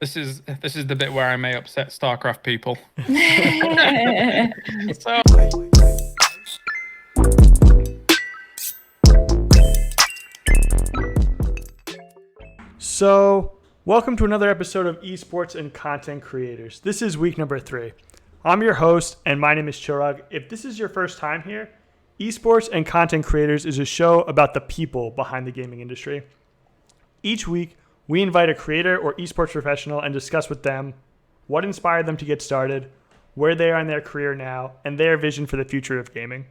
this is the bit where I may upset Starcraft people. So So, welcome to another episode of Esports and Content Creators. This is week number 3. I'm your host, and my name is Chillrogg. If this is your first time here, Esports and Content Creators is a show about the people behind the gaming industry. Each week, we invite a creator or esports professional and discuss with them what inspired them to get started, where they are in their career now, and their vision for the future of gaming.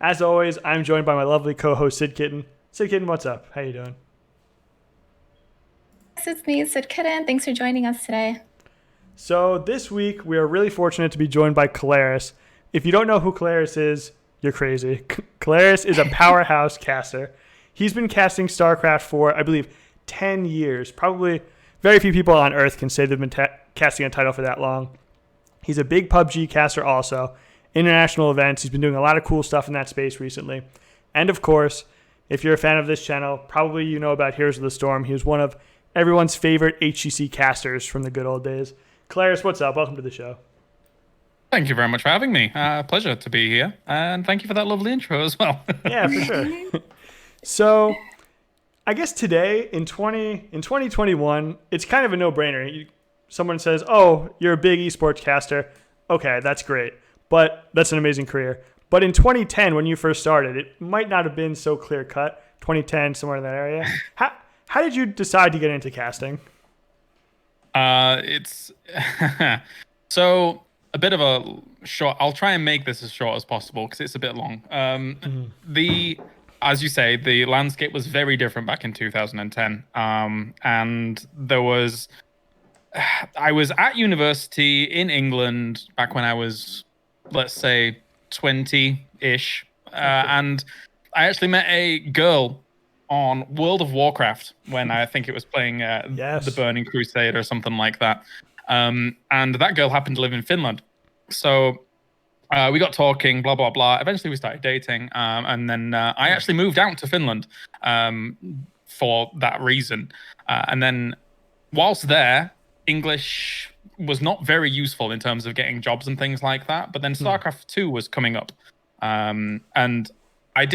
As always, I'm joined by my lovely co-host, Sidkitten. Sidkitten, what's up? How you doing? It's me, Sidkitten. Thanks for joining us today. So this week, we are really fortunate to be joined by Kaelaris. If you don't know who Kaelaris is, you're crazy. Kaelaris is a powerhouse caster. He's been casting Starcraft for, I believe, 10 years. Probably very few people on Earth can say they've been casting a title for that long. He's a big PUBG caster also. International events. He's been doing a lot of cool stuff in that space recently. And of course, if you're a fan of this channel, probably you know about Heroes of the Storm. He was one of everyone's favorite HCC casters from the good old days. Kaelaris, what's up? Welcome to the show. thank you very much for having me. Pleasure to be here, and thank you for that lovely intro as well. Yeah, for sure. So, I guess today in 2021, it's kind of a no-brainer. Someone says, "Oh, you're a big esports caster." Okay, that's great, but that's an amazing career. But in 2010, when you first started, it might not have been so clear-cut. 2010, somewhere in that area. How did you decide to get into casting? It's so a bit of a short. I'll try and make this as short as possible because it's a bit long. As you say, the landscape was very different back in 2010. And I was at university in England back when I was, let's say, 20-ish, and I actually met a girl on World of Warcraft when I think it was playing the Burning Crusade or something like that. And that girl happened to live in Finland. So we got talking, blah, blah, blah. Eventually we started dating. And then I actually moved out to Finland for that reason. And then whilst there, English was not very useful in terms of getting jobs and things like that. But then Starcraft 2 was coming up. And I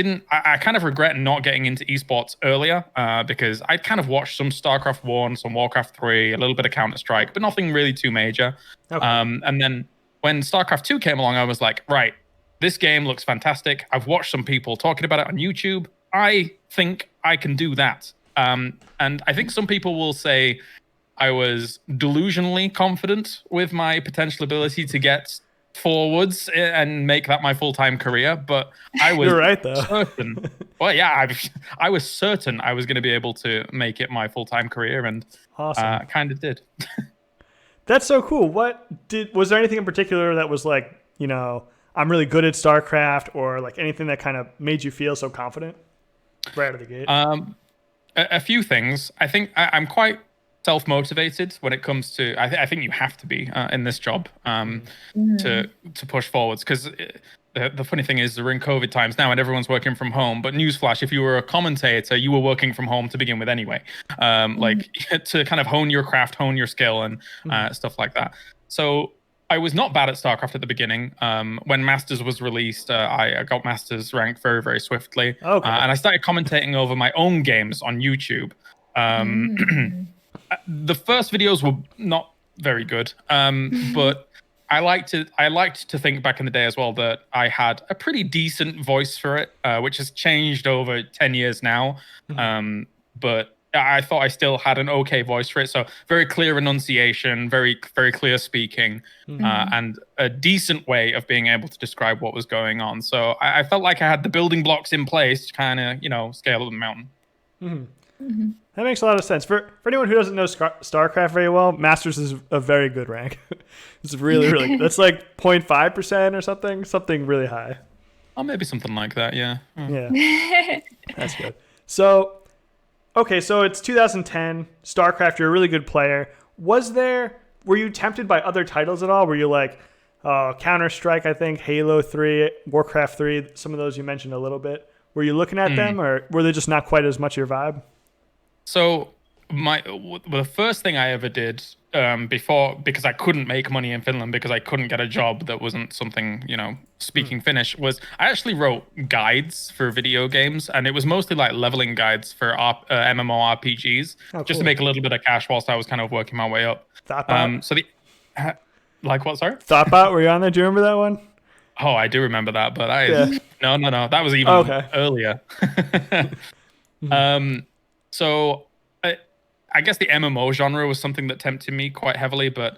kind of regret not getting into esports earlier because I'd kind of watched some Starcraft 1, some Warcraft 3, a little bit of Counter-Strike, but nothing really too major. Okay. And then when Starcraft 2 came along, I was like, right, this game looks fantastic. I've watched some people talking about it on YouTube. I think I can do that. And I think some people will say I was delusionally confident with my potential ability to get forwards and make that my full-time career, but I was certain. Well, yeah, I was certain I was going to be able to make it my full-time career, and awesome. Kind of did. That's so cool. Was there anything in particular that was like, I'm really good at StarCraft, or like anything that kind of made you feel so confident right out of the gate? A few things. I think I'm quite self-motivated when it comes to I think you have to be in this job to push forwards, because the funny thing is we're in COVID times now and everyone's working from home, but newsflash, if you were a commentator, you were working from home to begin with anyway, like to kind of hone your craft, hone your skill, and stuff like that. So I was not bad at StarCraft at the beginning. When Masters was released, I got Masters rank very, very swiftly. Okay. And I started commentating over my own games on YouTube. The first videos were not very good, but I liked to think back in the day as well that I had a pretty decent voice for it, which has changed over 10 years now. But I thought I still had an okay voice for it. So very clear enunciation, very, very clear speaking, and a decent way of being able to describe what was going on. So I felt like I had the building blocks in place to kind of, scale the mountain. That makes a lot of sense. For anyone who doesn't know StarCraft very well, Masters is a very good rank. It's really, really, that's like 0.5% or something really high. Oh, maybe something like that, yeah. Yeah, that's good. So, okay, so it's 2010, StarCraft, you're a really good player. Were you tempted by other titles at all? Were you like, Counter-Strike, I think, Halo 3, Warcraft 3, some of those you mentioned a little bit. Were you looking at them, or were they just not quite as much your vibe? So the first thing I ever did before, because I couldn't make money in Finland because I couldn't get a job that wasn't something, speaking Finnish, was I actually wrote guides for video games, and it was mostly like leveling guides for MMORPGs, just to make a little bit of cash whilst I was kind of working my way up. Thoughtbot? Like what? Sorry. Thoughtbot, were you on there? Do you remember that one? Oh, I do remember that, but no, that was even earlier. So I guess the MMO genre was something that tempted me quite heavily, but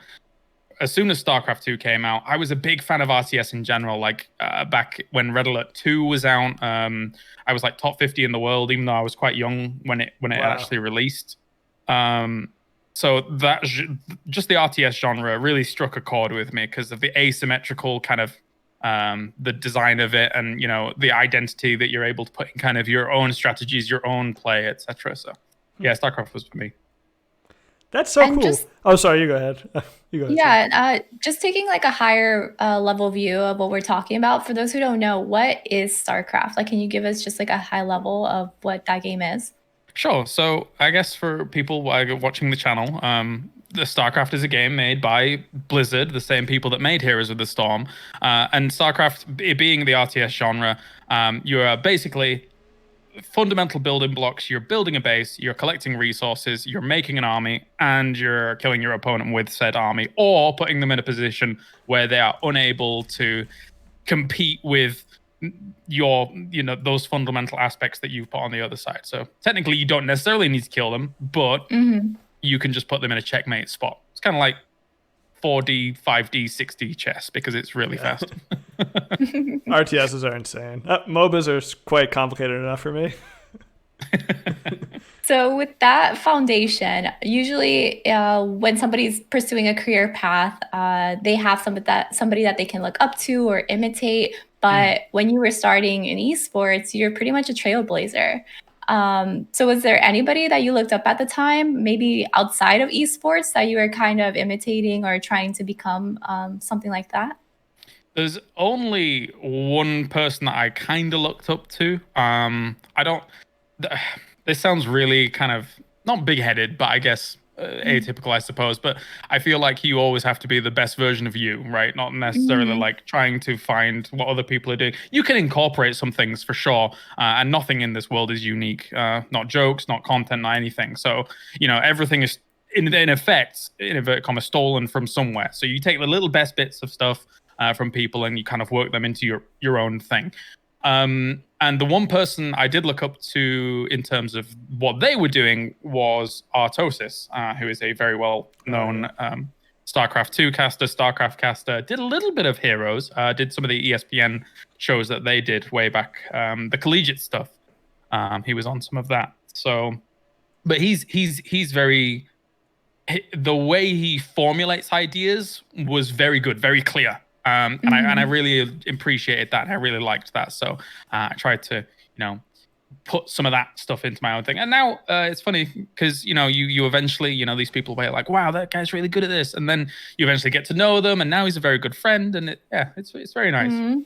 as soon as Starcraft 2 came out, I was a big fan of RTS in general. Like back when Red Alert 2 was out, I was like top 50 in the world, even though I was quite young when it actually released. So that just the RTS genre really struck a chord with me because of the asymmetrical kind of the design of it, and the identity that you're able to put in kind of your own strategies, your own play, etc. So yeah, Starcraft was for me. That's so cool. Oh, sorry, you go ahead. Yeah, just taking like a higher level view of what we're talking about. For those who don't know, what is Starcraft? Like, can you give us just like a high level of what that game is? Sure. So I guess for people watching the channel, the Starcraft is a game made by Blizzard, the same people that made Heroes of the Storm. And Starcraft, being the RTS genre, you are basically fundamental building blocks. You're building a base, you're collecting resources, you're making an army, and you're killing your opponent with said army, or putting them in a position where they are unable to compete with those fundamental aspects that you put on the other side. So technically you don't necessarily need to kill them, but you can just put them in a checkmate spot. It's kind of like 4D, 5D, 6D chess because it's really fast. RTSs are insane. MOBAs are quite complicated enough for me. So with that foundation, usually when somebody's pursuing a career path, they have somebody that they can look up to or imitate. But when you were starting in esports, you're pretty much a trailblazer. So was there anybody that you looked up at the time, maybe outside of esports, that you were kind of imitating or trying to become something like that? There's only one person that I kind of looked up to. This sounds really kind of not big-headed, but I guess atypical, I suppose. But I feel like you always have to be the best version of you, right? Not necessarily like trying to find what other people are doing. You can incorporate some things for sure, and nothing in this world is unique. Not jokes, not content, not anything. So everything is in effect, in inverted commas, stolen from somewhere. So you take the little best bits of stuff from people and you kind of work them into your own thing. And the one person I did look up to in terms of what they were doing was Artosis, who is a very well-known Starcraft 2 caster, Starcraft caster, did a little bit of Heroes, did some of the ESPN shows that they did way back, the collegiate stuff. He was on some of that. So, but he's very, the way he formulates ideas was very good, very clear. And I really appreciated that. And I really liked that. So I tried to, put some of that stuff into my own thing. And now it's funny because, you eventually, these people were like, wow, that guy's really good at this. And then you eventually get to know them. And now he's a very good friend. And it's very nice.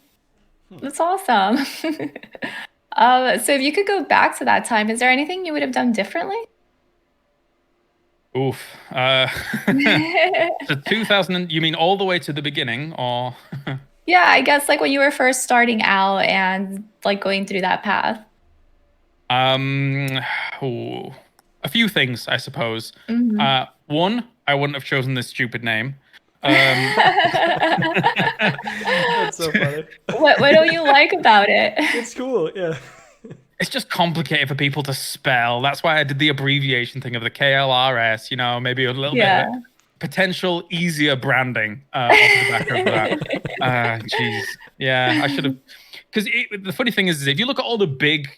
That's awesome. So if you could go back to that time, is there anything you would have done differently? Oof. So 2000, you mean all the way to the beginning, or? Yeah, I guess like when you were first starting out and like going through that path. A few things, I suppose. One, I wouldn't have chosen this stupid name. That's so funny. What don't you like about it? It's cool, yeah. It's just complicated for people to spell. That's why I did the abbreviation thing of the KLRS, maybe a little bit of potential easier branding off the back of that. Jeez. Yeah, I should have. Because the funny thing is if you look at all the big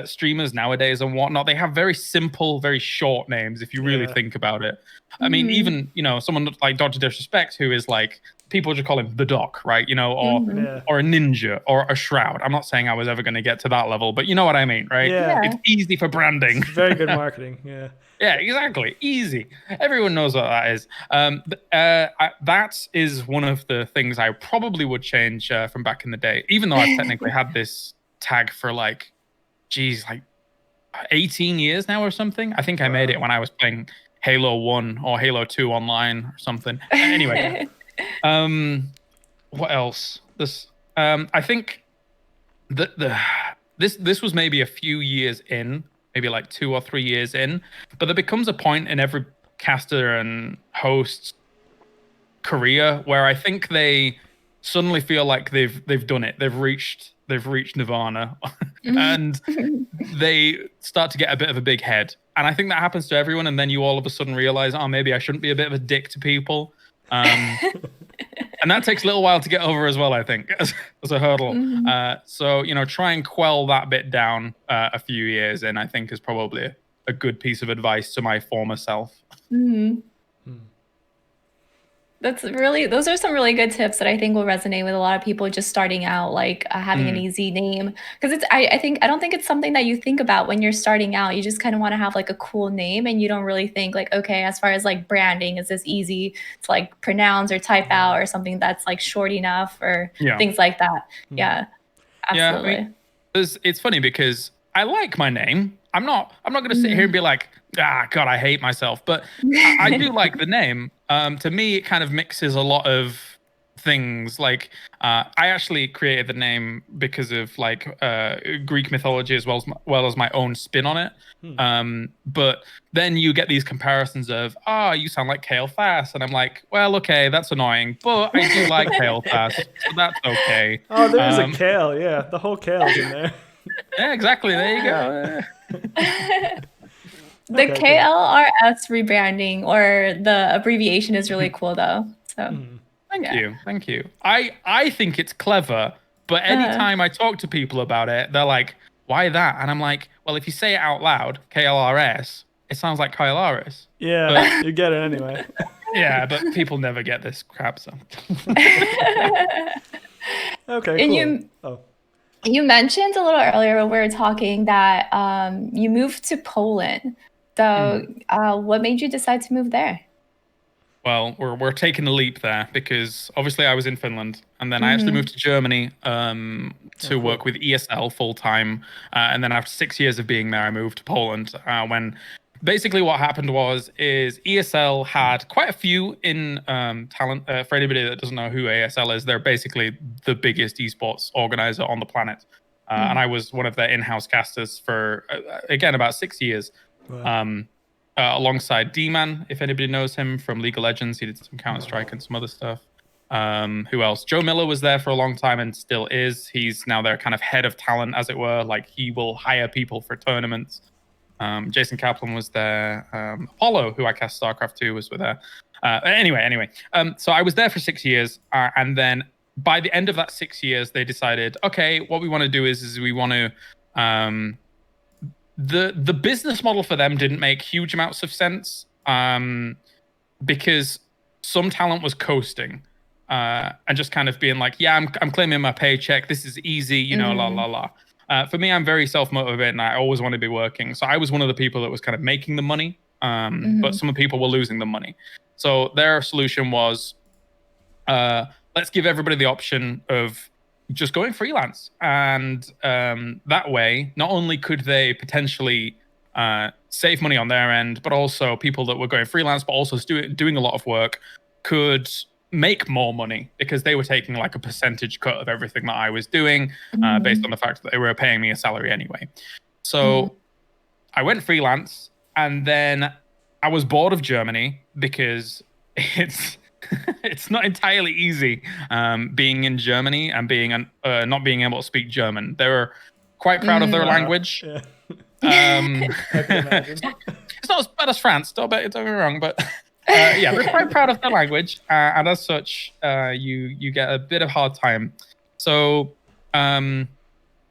streamers nowadays and whatnot, they have very simple, very short names if you really think about it. I mean, even, someone like Dr. Disrespect, who is like, people just call him the Doc, right? Or a ninja or a shroud. I'm not saying I was ever going to get to that level, but you know what I mean, right? Yeah. It's easy for branding. It's very good marketing, yeah. Yeah, exactly. Easy. Everyone knows what that is. That is one of the things I probably would change from back in the day, even though I've technically had this tag for like 18 years now or something. I think I made it when I was playing Halo 1 or Halo 2 online or something. Anyway, what else? I think this was maybe a few years in, maybe like 2 or 3 years in, but there becomes a point in every caster and host's career where I think they suddenly feel like they've done it. They've reached nirvana, and they start to get a bit of a big head. And I think that happens to everyone. And then you all of a sudden realize, oh, maybe I shouldn't be a bit of a dick to people. And that takes a little while to get over as well, I think, as a hurdle. So, try and quell that bit down a few years in, I think, is probably a good piece of advice to my former self. Those are some really good tips that I think will resonate with a lot of people just starting out, like having an easy name. Because I don't think it's something that you think about when you're starting out. You just kind of want to have like a cool name, and you don't really think like, okay, as far as like branding, is this easy to like pronounce or type out, or something that's like short enough, or things like that. Yeah, absolutely. Yeah, I mean, it's funny because I like my name. I'm not going to sit here and be like, God, I hate myself. But I do like the name. To me, it kind of mixes a lot of things. Like, I actually created the name because of like Greek mythology as well as my own spin on it. But then you get these comparisons of, you sound like KLRS, and I'm like, well, okay, that's annoying, but I do like KLRS, so that's okay. Oh, there's a Kale. Yeah, the whole Kale's in there. Yeah, exactly. There you go. The KLRS rebranding, or the abbreviation, is really cool though. So thank you. I think it's clever, but anytime I talk to people about it, they're like, why that? And I'm like, well, if you say it out loud, KLRS, it sounds like Kaelaris. Yeah, you get it anyway. Yeah, but people never get this crap, so. Okay, and cool. You mentioned a little earlier when we were talking that you moved to Poland. So what made you decide to move there? Well, we're taking a leap there because obviously I was in Finland, and then I actually moved to Germany to work with ESL full time. And then after 6 years of being there, I moved to Poland when basically what happened is ESL had quite a few in talent. For anybody that doesn't know who ESL is, they're basically the biggest esports organizer on the planet. And I was one of their in-house casters for, again, about 6 years. Wow. Alongside D-Man, if anybody knows him from League of Legends. He did some Counter-Strike and some other stuff. Who else? Joe Miller was there for a long time and still is. He's now their kind of head of talent, as it were. Like, he will hire people for tournaments. Jason Kaplan was there. Apollo, who I cast Starcraft 2, was with there. Anyway. So I was there for 6 years. And then by the end of that 6 years, they decided, okay, what we want to do is we want to... The business model for them didn't make huge amounts of sense because some talent was coasting and just kind of being like, yeah, I'm claiming my paycheck. This is easy, la, la, la. For me, I'm very self-motivated and I always want to be working. So I was one of the people that was kind of making the money, but some people were losing the money. So their solution was, let's give everybody the option of just going freelance. And that way, not only could they potentially save money on their end, but also people that were going freelance, but also doing a lot of work could make more money because they were taking like a percentage cut of everything that I was doing based on the fact that they were paying me a salary anyway. So I went freelance, and then I was bored of Germany because it's not entirely easy being in Germany and being not being able to speak German. They're quite proud of their language. Yeah. I can imagine. It's not as bad as France, don't get me wrong, but yeah, they're quite proud of their language, and as such, you get a bit of hard time. So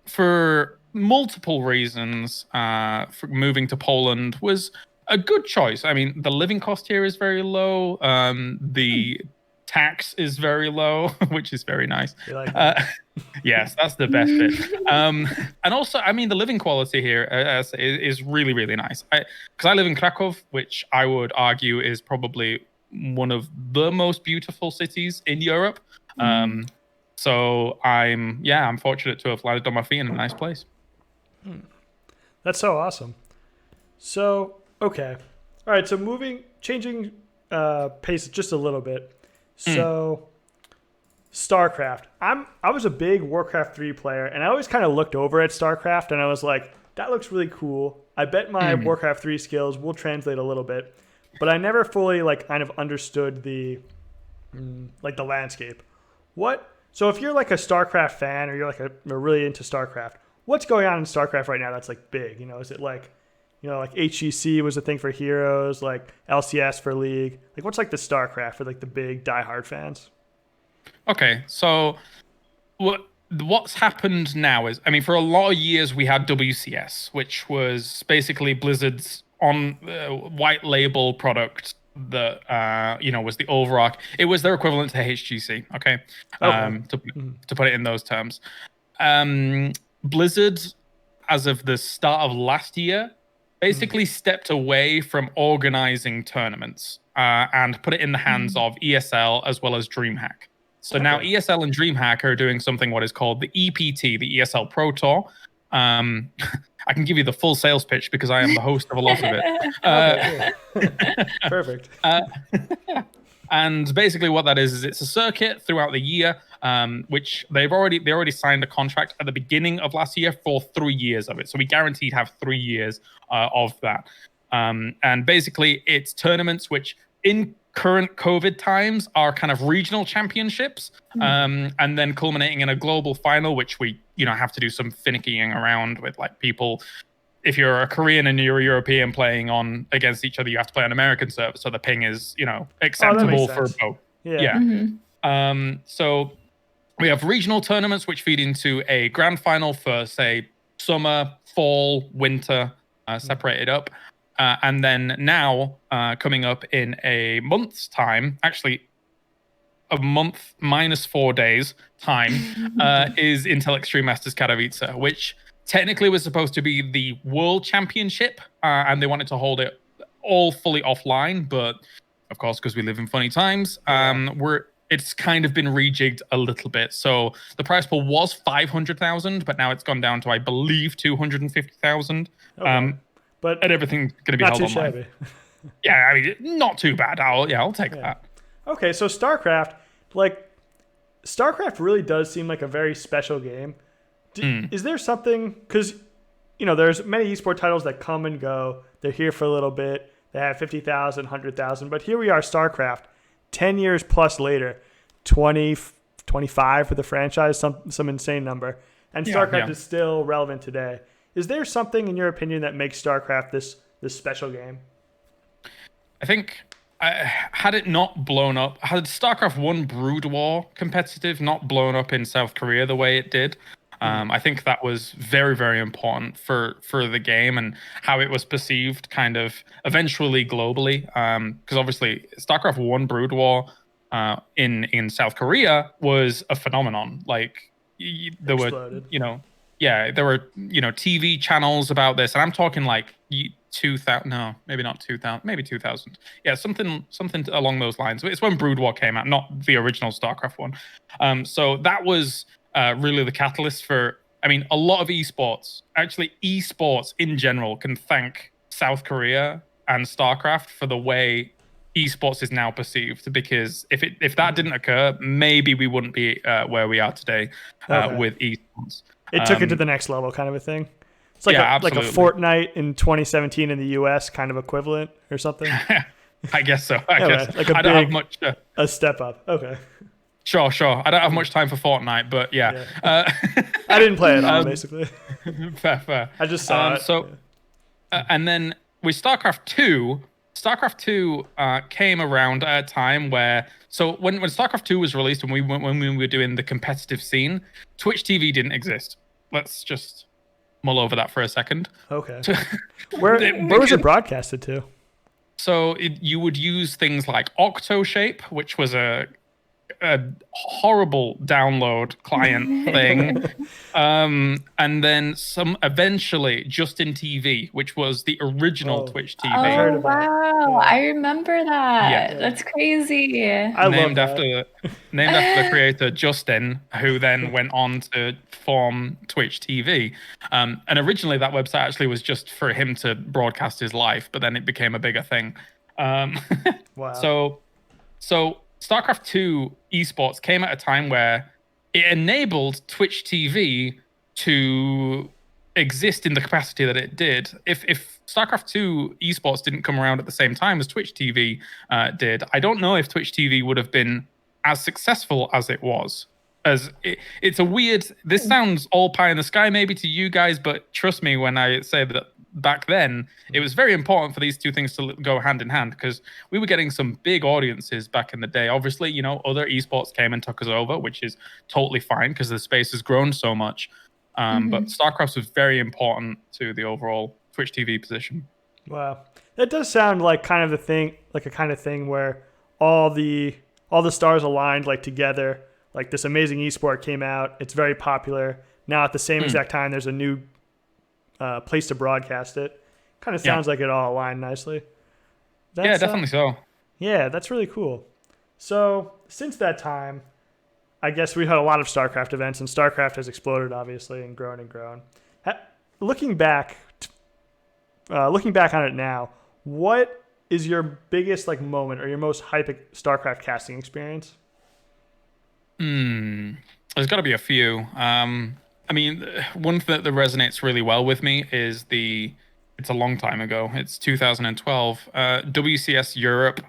for multiple reasons, for moving to Poland was a good choice. I mean, the living cost here is very low. The tax is very low, which is very nice. You like that? Yes, that's the best bit. And also, I mean, the living quality here is really, really nice. Because I live in Krakow, which I would argue is probably one of the most beautiful cities in Europe. So I'm fortunate to have landed on my feet in a nice place. That's so awesome. So, okay. All right. So changing pace just a little bit. So, Starcraft. I was a big Warcraft 3 player, and I always kind of looked over at Starcraft, and I was like, that looks really cool. I bet my Warcraft 3 skills will translate a little bit, but I never fully like kind of understood the the landscape. So if you're like a StarCraft fan, or you're really into StarCraft, what's going on in StarCraft right now that's like big? Is it like like HGC was a thing for Heroes, like LCS for League? Like what's like the StarCraft for like the big diehard fans? Okay, so what's happened now is, I mean, for a lot of years we had WCS, which was basically Blizzard's on white label product that was the overarch. It was their equivalent to HGC. Okay, to put it in those terms. Blizzard, as of the start of last year, basically stepped away from organizing tournaments and put it in the hands of ESL as well as DreamHack. So now ESL and DreamHack are doing something what is called the EPT, the ESL Pro Tour. I can give you the full sales pitch because I am the host of a lot of it. Perfect. And basically what that is it's a circuit throughout the year, which they already signed a contract at the beginning of last year for 3 years of it. So we guaranteed have 3 years of that. And basically it's tournaments which in current COVID times are kind of regional championships, and then culminating in a global final, which we have to do some finickying around with like people. If you're a Korean and you're a European playing on against each other, you have to play on American server, so the ping is acceptable for both. So we have regional tournaments which feed into a grand final for say summer, fall, winter, separated up. And then now, coming up in a month's time, actually a month minus 4 days time, is Intel Extreme Masters Katowice, which technically was supposed to be the World Championship, and they wanted to hold it all fully offline. But of course, because we live in funny times, it's kind of been rejigged a little bit. So the prize pool was 500,000, but now it's gone down to, I believe, 250,000. And everything's going to be held online. Not too shabby. Yeah, I mean, not too bad. I'll take that. Okay, so StarCraft really does seem like a very special game. Is there something, because there's many esport titles that come and go. They're here for a little bit. They have 50,000, 100,000. But here we are, StarCraft, 10 years plus later, 20, 25 for the franchise, some insane number. And StarCraft is still relevant today. Is there something, in your opinion, that makes StarCraft this special game? I think, had it not blown up, had StarCraft 1 Brood War competitive not blown up in South Korea the way it did, I think that was very, very important for the game and how it was perceived kind of eventually globally. Because obviously, StarCraft 1 Brood War in South Korea was a phenomenon. Like, there Exploded. were, there were, TV channels about this, and I'm talking like 2000. No, maybe not 2000. Maybe 2000. Yeah, something along those lines. It's when Brood War came out, not the original StarCraft one. So that was really the catalyst for. I mean, a lot of esports, actually esports in general, can thank South Korea and StarCraft for the way esports is now perceived. Because if that didn't occur, maybe we wouldn't be where we are today with esports. It took it to the next level, kind of a thing. It's like like a Fortnite in 2017 in the US kind of equivalent or something. I guess so. I guess. Like I don't have much. A step up. Okay. Sure. I don't have much time for Fortnite, but yeah. I didn't play it all, basically. Fair. I just saw it. And then with StarCraft 2 came around at a time where, so when StarCraft 2 was released, when we were doing the competitive scene, Twitch TV didn't exist. Let's just mull over that for a second. Okay. Where was it broadcasted to? So you would use things like Octoshape, which was a a horrible download client thing. And then eventually Justin TV, which was the original Twitch TV. I've heard of that. Wow, Yeah. I remember that. Yeah. That's crazy. I love that. Named after the creator Justin, who then went on to form Twitch TV. And originally that website actually was just for him to broadcast his life, but then it became a bigger thing. Wow. So Starcraft 2 Esports came at a time where it enabled Twitch TV to exist in the capacity that it did. If Starcraft 2 Esports didn't come around at the same time as Twitch TV did, I don't know if Twitch TV would have been as successful as it was. It's a weird, this sounds all pie in the sky maybe to you guys, but trust me when I say that back then it was very important for these two things to go hand in hand, because we were getting some big audiences back in the day. Obviously, you know, other esports came and took us over, which is totally fine because the space has grown so much. But Starcraft was very important to the overall Twitch TV position. Wow, that does sound like kind of the thing, like a kind of thing where all the stars aligned like together. Like this amazing esport came out, it's very popular. Now at the same exact time, there's a new place to broadcast it. Kind of sounds like it all aligned nicely. Yeah, definitely so. Yeah, that's really cool. So since that time, I guess we've had a lot of StarCraft events, and StarCraft has exploded, obviously, and grown and grown. Looking back on it now, what is your biggest like moment or your most hype StarCraft casting experience? There's got to be a few. I mean, one thing that resonates really well with me is it's a long time ago. It's 2012, WCS Europe,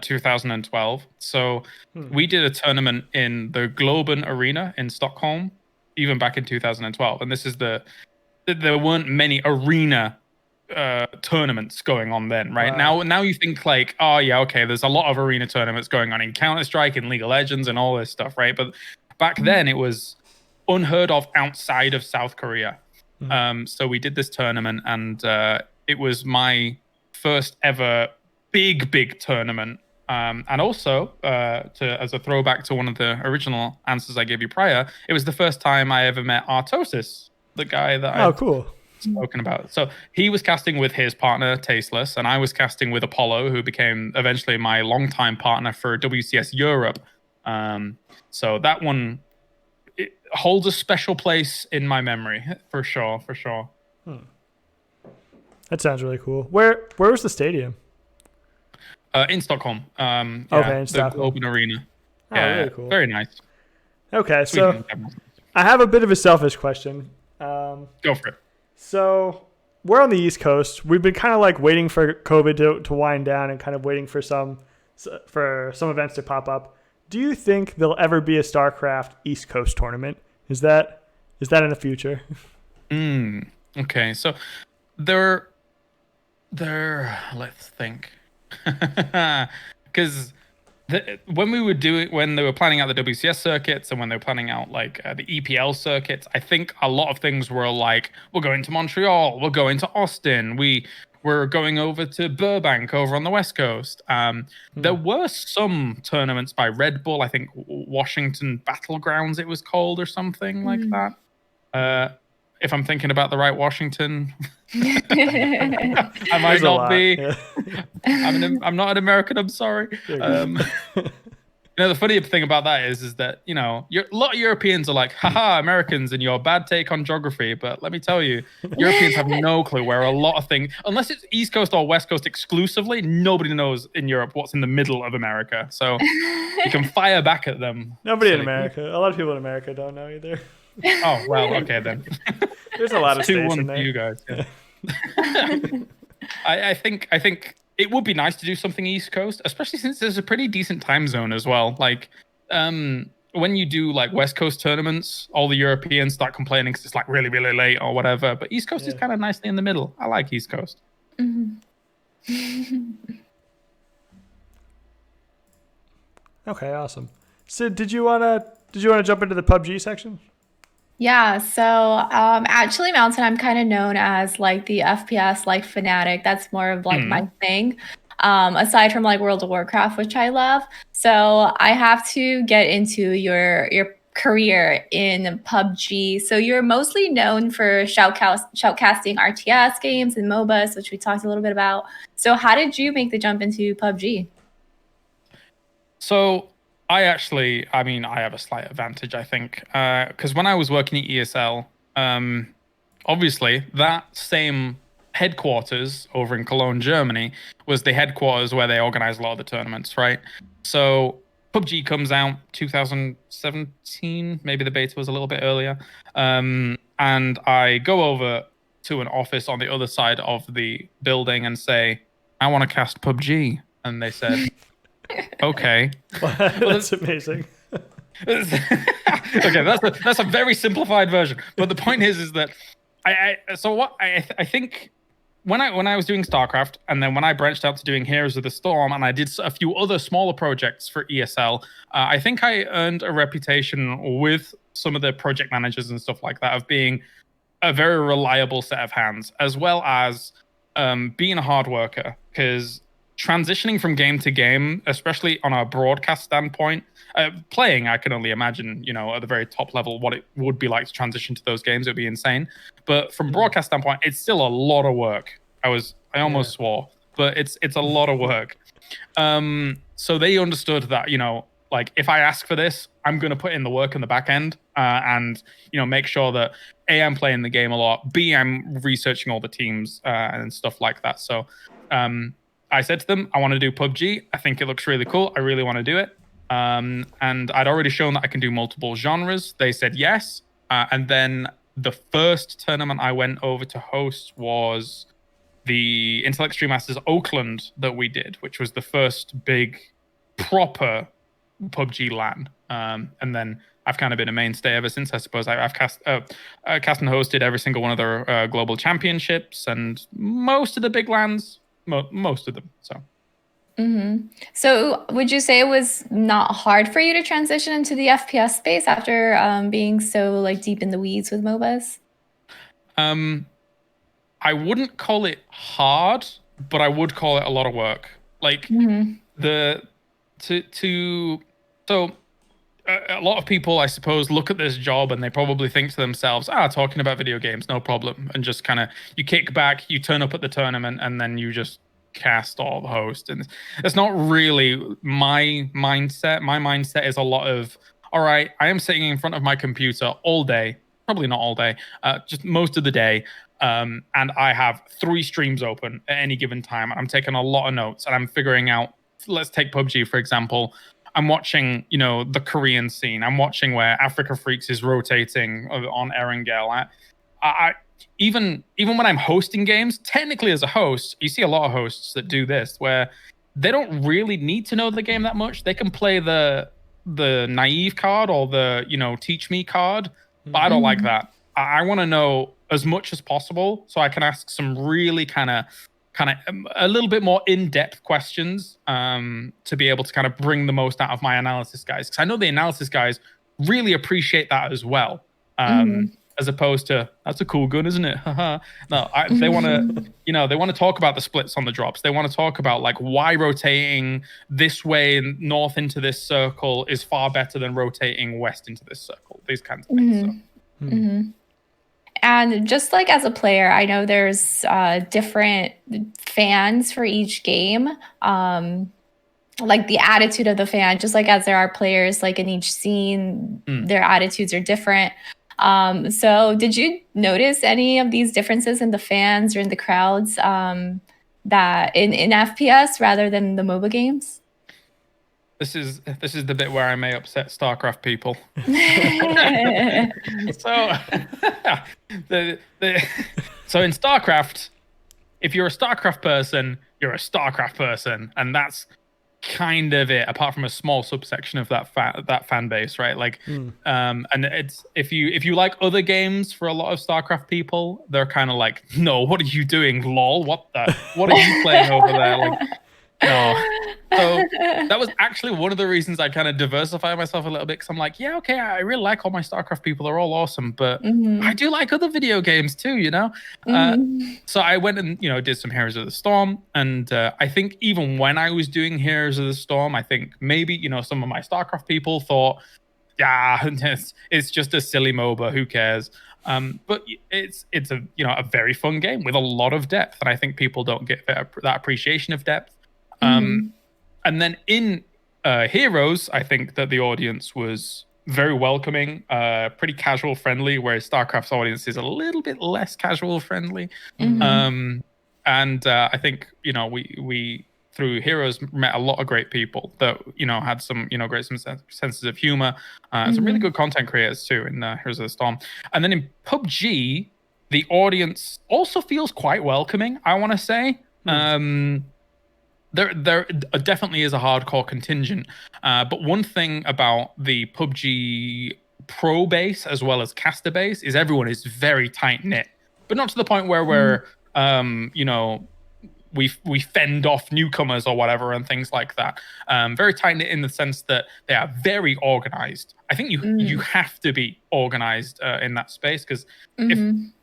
2012. So we did a tournament in the Globen Arena in Stockholm, even back in 2012. And this is there weren't many arena tournaments going on then, right? Wow. Now you think like, oh yeah, okay, there's a lot of arena tournaments going on in Counter-Strike and League of Legends and all this stuff, right? But back then it was unheard of outside of South Korea. So we did this tournament, and it was my first ever big tournament. And also, as a throwback to one of the original answers I gave you prior, it was the first time I ever met Artosis, the guy that cool. Spoken about. So he was casting with his partner Tasteless, and I was casting with Apollo, who became eventually my longtime partner for WCS Europe. So that one, it holds a special place in my memory for sure. That sounds really cool. Where was the stadium? In Stockholm. In the Stockholm. Open Arena. Oh, really cool. Very nice. Okay, so I have a bit of a selfish question. Go for it. So we're on the East Coast. We've been kind of like waiting for COVID to wind down and kind of waiting for some events to pop up. Do you think there'll ever be a StarCraft East Coast tournament? Is that in the future? Okay, so there. Let's think, because when they were planning out the WCS circuits and when they were planning out like the EPL circuits, I think a lot of things were like, we're going to Montreal, we're going to Austin, we're going over to Burbank over on the West Coast. There were some tournaments by Red Bull, I think Washington Battlegrounds it was called or something like that. If I'm thinking about the right Washington, I might not be. Yeah. I'm not an American. I'm sorry. The funny thing about that is that a lot of Europeans are like, haha, Americans and your bad take on geography. But let me tell you, Europeans have no clue where a lot of things, unless it's East Coast or West Coast exclusively, nobody knows in Europe what's in the middle of America. So you can fire back at them. Nobody in America. A lot of people in America don't know either. Oh, well, okay then. There's a lot of states in there. 2-1 for you guys. Yeah. I think it would be nice to do something East Coast, especially since there's a pretty decent time zone as well. Like, when you do like West Coast tournaments, all the Europeans start complaining because it's like really, really late or whatever. But East Coast is kind of nicely in the middle. I like East Coast. Okay, awesome. Sid, did you wanna jump into the PUBG section? Yeah, so actually, Mountain, I'm kind of known as like the FPS like fanatic. That's more of like my thing. aside from like World of Warcraft, which I love. So I have to get into your career in PUBG. So you're mostly known for shoutcasting RTS games and MOBAs, which we talked a little bit about. So how did you make the jump into PUBG? So I have a slight advantage, I think, because when I was working at ESL, obviously that same headquarters over in Cologne, Germany, was the headquarters where they organize a lot of the tournaments, right? So PUBG comes out 2017, maybe the beta was a little bit earlier, and I go over to an office on the other side of the building and say, I want to cast PUBG. And they said, okay. That's amazing. Okay, that's a very simplified version. But the point is that I think when I was doing Starcraft, and then when I branched out to doing Heroes of the Storm, and I did a few other smaller projects for ESL, I think I earned a reputation with some of the project managers and stuff like that of being a very reliable set of hands, as well as being a hard worker. Because transitioning from game to game, especially on a broadcast standpoint, playing, I can only imagine, at the very top level, what it would be like to transition to those games. It would be insane. But from broadcast standpoint, it's still a lot of work. I almost swore, but it's a lot of work. So they understood that, like if I ask for this, I'm going to put in the work in the back end, and make sure that A, I'm playing the game a lot, B, I'm researching all the teams and stuff like that. So I said to them, I want to do PUBG. I think it looks really cool. I really want to do it. And I'd already shown that I can do multiple genres. They said yes. And then the first tournament I went over to host was the Intel Extreme Masters Oakland that we did, which was the first big proper PUBG LAN. And then I've kind of been a mainstay ever since, I suppose. I've cast and hosted every single one of their global championships and most of the big LANs, most of them. So. Mm-hmm. So would you say it was not hard for you to transition into the FPS space after being so like deep in the weeds with MOBAs? I wouldn't call it hard, but I would call it a lot of work. Like so a lot of people, I suppose, look at this job and they probably think to themselves, talking about video games, no problem. And just kind of, you kick back, you turn up at the tournament, and then you just cast or host. And it's not really my mindset. My mindset is a lot of, all right, I am sitting in front of my computer all day, probably not all day, just most of the day. And I have 3 streams open at any given time. I'm taking a lot of notes and I'm figuring out, let's take PUBG, for example. I'm watching, the Korean scene. I'm watching where Africa Freaks is rotating on Erangel. I even when I'm hosting games, technically as a host, you see a lot of hosts that do this, where they don't really need to know the game that much. They can play the naive card or the, teach me card, but I don't like that. I want to know as much as possible so I can ask some really kind of a little bit more in-depth questions to be able to kind of bring the most out of my analysis guys. Because I know the analysis guys really appreciate that as well. As opposed to, that's a cool gun, isn't it? No, they want to, they want to talk about the splits on the drops. They want to talk about like why rotating this way and north into this circle is far better than rotating west into this circle. These kinds of things. So. And just like as a player, I know there's different fans for each game. Like the attitude of the fan, just like as there are players like in each scene, their attitudes are different. So did you notice any of these differences in the fans or in the crowds that in FPS rather than the MOBA games? This is the bit where I may upset Starcraft people. So in Starcraft, if you're a Starcraft person, you're a Starcraft person, and that's kind of it, apart from a small subsection of that fan base, right? Like and it's if you like other games, for a lot of Starcraft people, they're kind of like, no, what are you doing, lol, what are you playing over there? Like, No. So that was actually one of the reasons I kind of diversified myself a little bit, because I'm like, yeah, okay, I really like all my StarCraft people. They're all awesome, but I do like other video games too, you know? So I went and, did some Heroes of the Storm. And I think even when I was doing Heroes of the Storm, I think maybe, some of my StarCraft people thought, yeah, it's just a silly MOBA, who cares? But it's a very fun game with a lot of depth. And I think people don't get that appreciation of depth. And then in Heroes, I think that the audience was very welcoming, pretty casual friendly, whereas StarCraft's audience is a little bit less casual friendly. And I think, we through Heroes met a lot of great people that, had some, great senses of humor, some really good content creators too in Heroes of the Storm. And then in PUBG, the audience also feels quite welcoming, I want to say. There definitely is a hardcore contingent, but one thing about the PUBG pro base as well as caster base is everyone is very tight knit, but not to the point where we're we fend off newcomers or whatever and things like that. Very tight knit in the sense that they are very organized. I think you have to be organized in that space, because if,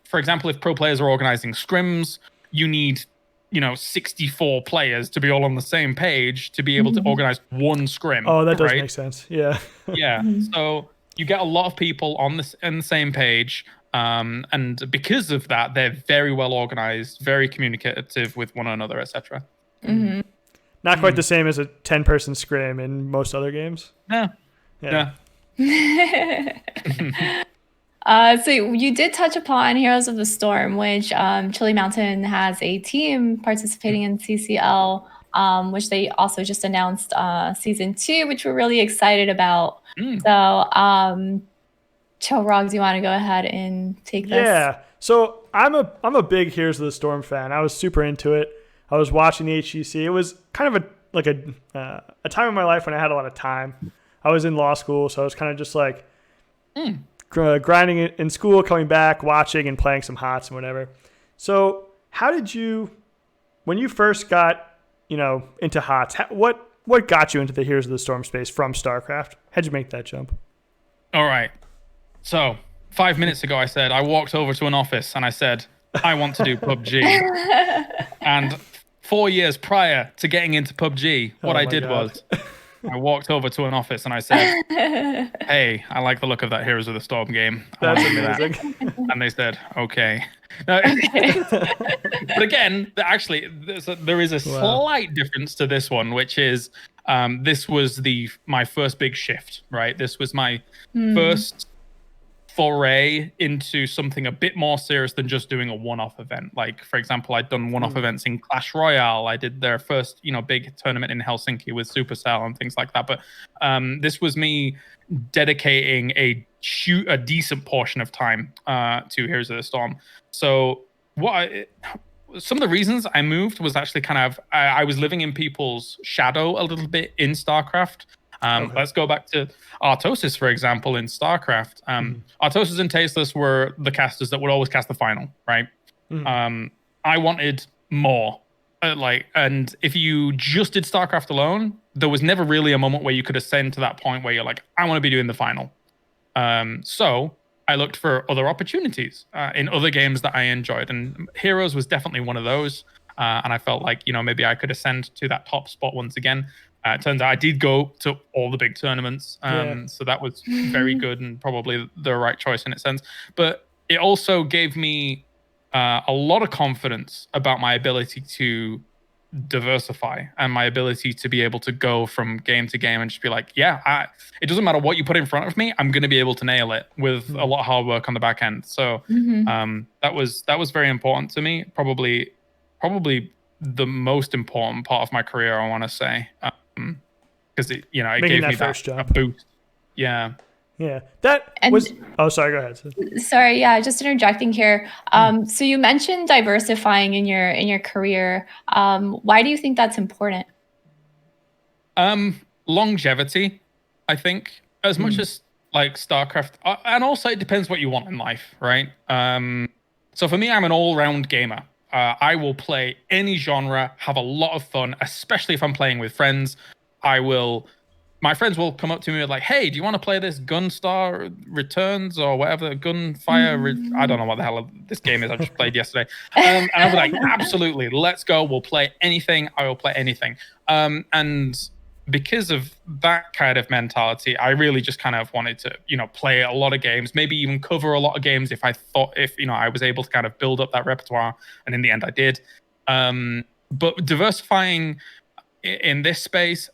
for example, if pro players are organizing scrims, you need 64 players to be all on the same page to be able to organize one scrim. Oh, that does make sense. Yeah. Yeah. So you get a lot of people on the same page. And because of that, they're very well organized, very communicative with one another, etc. Not quite the same as a 10-person scrim in most other games. Yeah. So you did touch upon Heroes of the Storm, which Chili Mountain has a team participating in CCL, which they also just announced season 2, which we're really excited about. So, Chillrogg, do you want to go ahead and take this? Yeah. So I'm a big Heroes of the Storm fan. I was super into it. I was watching the HGC. It was kind of a time in my life when I had a lot of time. I was in law school, so I was kind of just like grinding it in school, coming back, watching and playing some HOTS and whatever. So how did you, when you first got, into HOTS, what got you into the Heroes of the Storm space from StarCraft? How'd you make that jump? All right. So 5 minutes ago, I said, I walked over to an office and I said, I want to do PUBG. And 4 years prior to getting into PUBG, what I did was I walked over to an office and I said, hey, I like the look of that Heroes of the Storm game. That's amazing. And they said, okay. No, but again, actually, there is a slight difference to this one, which is this was my first big shift, right? This was my first foray into something a bit more serious than just doing a one-off event. Like, for example, I'd done one-off events in Clash Royale. I did their first, big tournament in Helsinki with Supercell and things like that. But this was me dedicating a decent portion of time to Heroes of the Storm. So some of the reasons I moved was actually kind of I was living in people's shadow a little bit in StarCraft. Let's go back to Artosis, for example, in StarCraft. Artosis and Tasteless were the casters that would always cast the final, right? I wanted more. And if you just did StarCraft alone, there was never really a moment where you could ascend to that point where you're like, I want to be doing the final. So I looked for other opportunities in other games that I enjoyed. And Heroes was definitely one of those. And I felt like, maybe I could ascend to that top spot once again. It turns out I did go to all the big tournaments. So that was very good and probably the right choice in its sense. But it also gave me a lot of confidence about my ability to diversify and my ability to be able to go from game to game and just be like, it doesn't matter what you put in front of me, I'm going to be able to nail it with a lot of hard work on the back end. So that was very important to me. Probably the most important part of my career, I want to say, because it gave me that boost. Yeah. Sorry, go ahead. Sorry, just interjecting here. So you mentioned diversifying in your career. Why do you think that's important? Longevity, I think, as much as like StarCraft, and also it depends what you want in life, right? So for me, I'm an all-round gamer. I will play any genre, have a lot of fun, especially if I'm playing with friends. My friends will come up to me with like, hey, do you want to play this Gunstar Returns or whatever, Gunfire? I don't know what the hell this game is. I just played yesterday. And I'll be like, absolutely, let's go. We'll play anything. I will play anything. And because of that kind of mentality, I really just kind of wanted to, play a lot of games, maybe even cover a lot of games if I was able to kind of build up that repertoire. And in the end, I did. But diversifying in this space,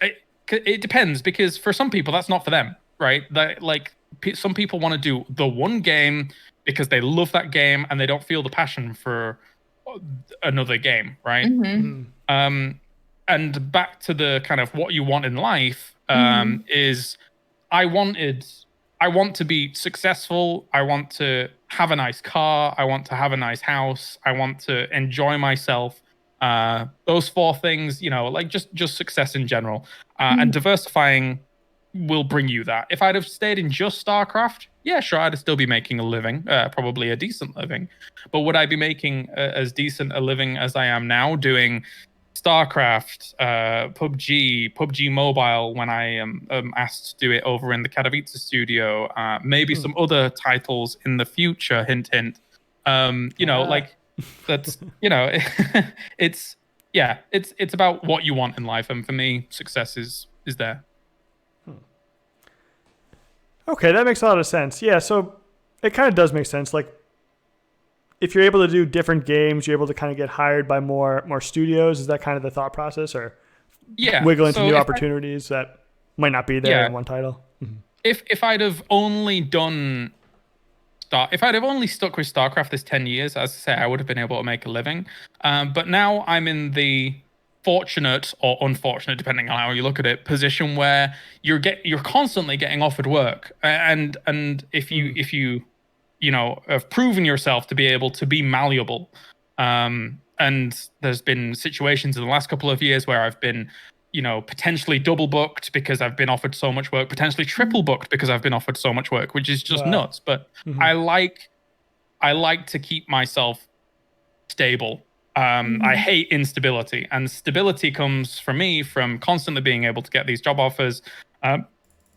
it depends, because for some people that's not for them, right? Some people want to do the one game because they love that game and they don't feel the passion for another game, right? And back to the kind of what you want in life, is I want to be successful. I want to have a nice car. I want to have a nice house. I want to enjoy myself. Those four things, just success in general. And diversifying will bring you that. If I'd have stayed in just Starcraft, yeah, sure, I'd still be making a living, probably a decent living. But would I be making as decent a living as I am now doing Starcraft, PUBG Mobile when I am asked to do it over in the Katowice studio, maybe some other titles in the future, hint, hint. That's, it's about what you want in life. And for me, success is there. Okay, that makes a lot of sense. Yeah, so it kind of does make sense. Like, if you're able to do different games, you're able to kind of get hired by more studios. Is that kind of the thought process, or wiggle into new opportunities that might not be there in one title? If I'd have only done if I'd have only stuck with Starcraft this 10 years, as I say, I would have been able to make a living. But now I'm in the fortunate or unfortunate, depending on how you look at it, position where you're constantly getting offered work, and if you have proven yourself to be able to be malleable, and there's been situations in the last couple of years where I've been potentially double booked because I've been offered so much work, potentially triple booked because I've been offered so much work, which is just nuts. But I like to keep myself stable. I hate instability, and stability comes for me from constantly being able to get these job offers,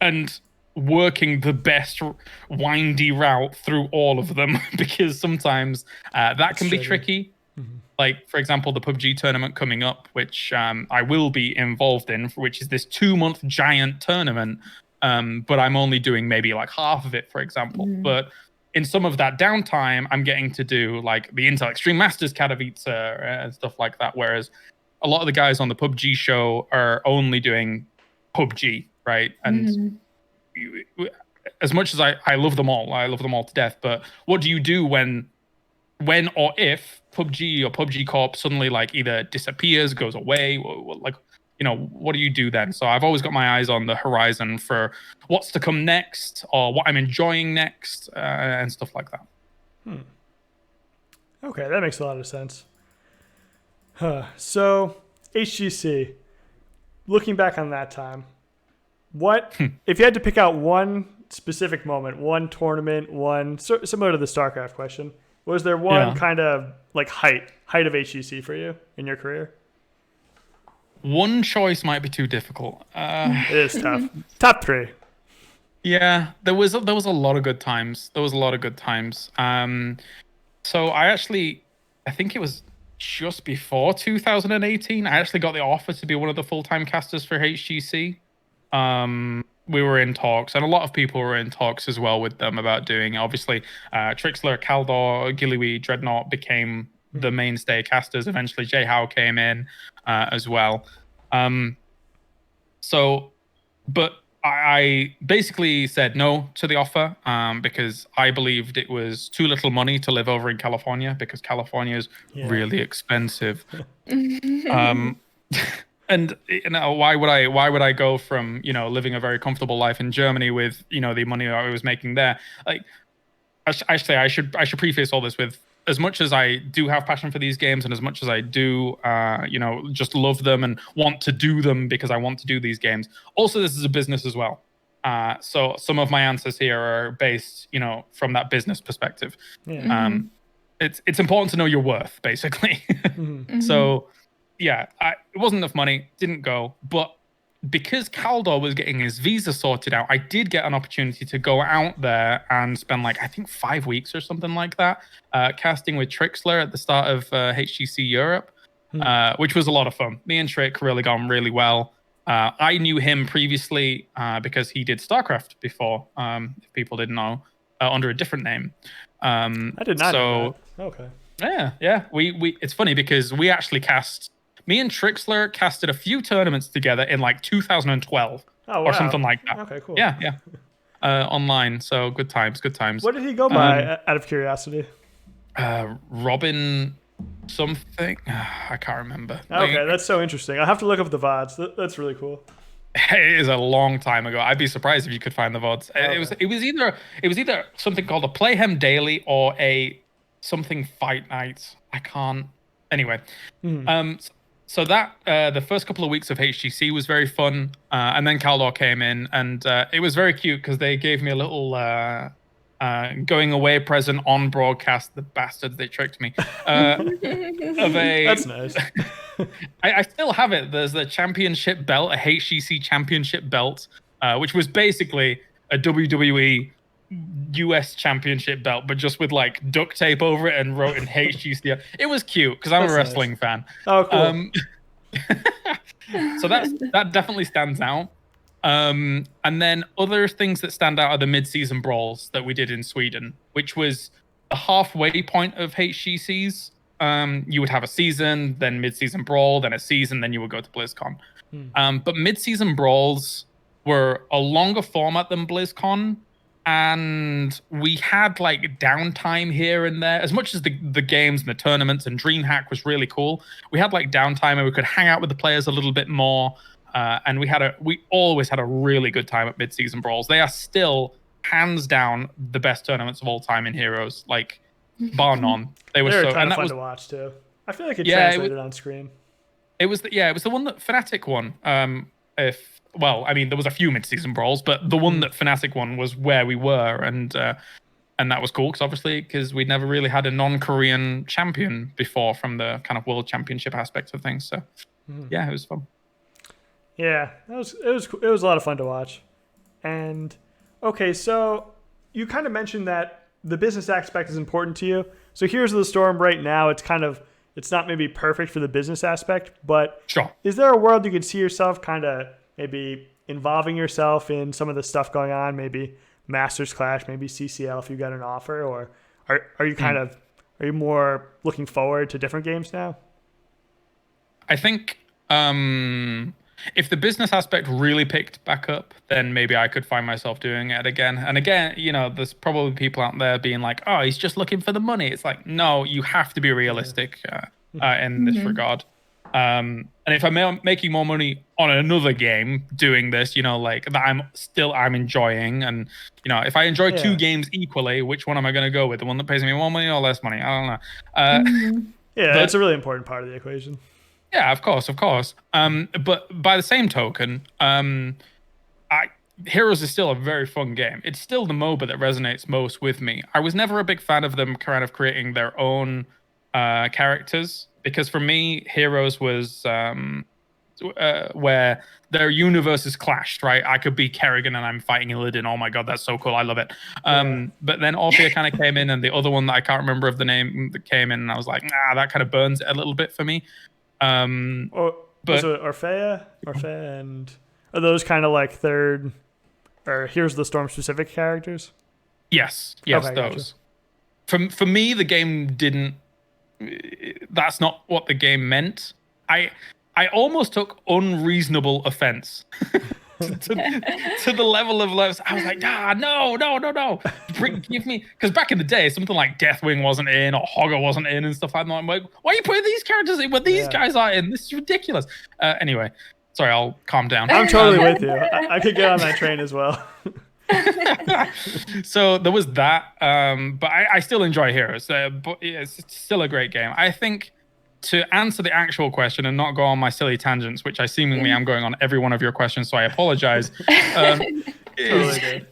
and working the best windy route through all of them, because sometimes that can be tricky. Like, for example, the PUBG tournament coming up, which I will be involved in, which is this 2-month giant tournament, but I'm only doing maybe like half of it, for example. But in some of that downtime, I'm getting to do like the Intel Extreme Masters Katowice and stuff like that, whereas a lot of the guys on the PUBG show are only doing PUBG, right? And as much as I love them all, I love them all to death, but what do you do when or if PUBG or PUBG Corp suddenly like either disappears, goes away, or like, what do you do then? So I've always got my eyes on the horizon for what's to come next, or what I'm enjoying next, and stuff like that. Okay, that makes a lot of sense. So HGC, looking back on that time, what if you had to pick out one specific moment, one tournament, one similar to the StarCraft question? Was there one kind of like height of HGC for you in your career? One choice might be too difficult. It is tough. Top 3. Yeah, there was a lot of good times. So I think it was just before 2018. I actually got the offer to be one of the full-time casters for HGC. We were in talks, and a lot of people were in talks as well with them about doing it. Obviously, Trixler, Kaldor, Gilliwi, Dreadnought became the mainstay casters. Eventually, Jay Howe came in as well. But I basically said no to the offer because I believed it was too little money to live over in California, because California is really expensive. And why would I go from living a very comfortable life in Germany with the money I was making there? Like, actually, I should preface all this with, as much as I do have passion for these games, and as much as I do just love them and want to do them because I want to do these games, also this is a business as well. So some of my answers here are based from that business perspective. it's important to know your worth, basically. So yeah, it wasn't enough money, didn't go, but because Kaldor was getting his visa sorted out, I did get an opportunity to go out there and spend like, I think 5 weeks or something like that, casting with Trixler at the start of HGC Europe, which was a lot of fun. Me and Trick really got on really well. I knew him previously because he did Starcraft before, if people didn't know, under a different name. I did not know that. Okay. Yeah. We it's funny because we actually me and Trixler casted a few tournaments together in like 2012 or something like that. Okay, cool. Yeah. Online. So good times. What did he go by, out of curiosity? Robin something. I can't remember. Okay, that's so interesting. I'll have to look up the VODs. That's really cool. It is a long time ago. I'd be surprised if you could find the VODs. Okay. It was either something called a Playhem Daily or a something Fight Night. I can't. Anyway, so that the first couple of weeks of HGC was very fun, and then Kaldor came in, and it was very cute because they gave me a little going away present on broadcast. The bastards, they tricked me. That's nice. I still have it. There's the championship belt, a HGC championship belt, which was basically a WWE US championship belt, but just with like duct tape over it and wrote in HGC. It was cute because I'm a wrestling fan. Oh, cool. So that definitely stands out. And then other things that stand out are the mid-season brawls that we did in Sweden, which was the halfway point of HGCs. You would have a season, then mid-season brawl, then a season, then you would go to BlizzCon. But mid-season brawls were a longer format than BlizzCon, and we had like downtime here and there. As much as the games and the tournaments and DreamHack was really cool, we had like downtime and we could hang out with the players a little bit more. And we always had a really good time at mid-season brawls. They are still hands down the best tournaments of all time in Heroes, like bar none. They were so fun to watch too. I feel like it translated on screen. It was the one that Fnatic won. There was a few mid-season brawls, but the one that Fnatic won was where we were, and that was cool because we'd never really had a non-Korean champion before from the kind of world championship aspect of things. So yeah, it was fun. Yeah, it was a lot of fun to watch. And okay, so you kind of mentioned that the business aspect is important to you. So Heroes of the Storm right now, it's not maybe perfect for the business aspect, but sure. Is there a world you could see yourself kind of maybe involving yourself in some of the stuff going on, maybe Masters Clash, maybe CCL if you got an offer, or are you are you more looking forward to different games now? I think if the business aspect really picked back up, then maybe I could find myself doing it again. And again, there's probably people out there being like, oh, he's just looking for the money. It's like, no, you have to be realistic in this regard. And if I'm making more money on another game doing this, like that I'm enjoying. And, if I enjoy two games equally, which one am I going to go with? The one that pays me more money or less money? I don't know. Yeah, that's a really important part of the equation. Yeah, of course. But by the same token, Heroes is still a very fun game. It's still the MOBA that resonates most with me. I was never a big fan of them kind of creating their own characters, because for me, Heroes was where their universes clashed, right? I could be Kerrigan and I'm fighting Illidan. Oh my god, that's so cool. I love it. But then Orphea kind of came in, and the other one that I can't remember of the name that came in, and I was like, that kind of burns it a little bit for me. Was it Orphea, and are those kind of like third or Heroes of the Storm specific characters? Yes, okay, those. Gotcha. For me, the game didn't. That's not what the game meant. I almost took unreasonable offense to the level of levels. I was like, no. Give me, because back in the day, something like Deathwing wasn't in or Hogger wasn't in and stuff like that. I'm like, why are you putting these characters in when these guys are in? This is ridiculous. Anyway, sorry, I'll calm down. I'm totally with you. I could get on that train as well. So there was that, but I still enjoy Heroes. But it's still a great game. I think, to answer the actual question and not go on my silly tangents, which I seemingly am going on every one of your questions, so I apologize. Totally good.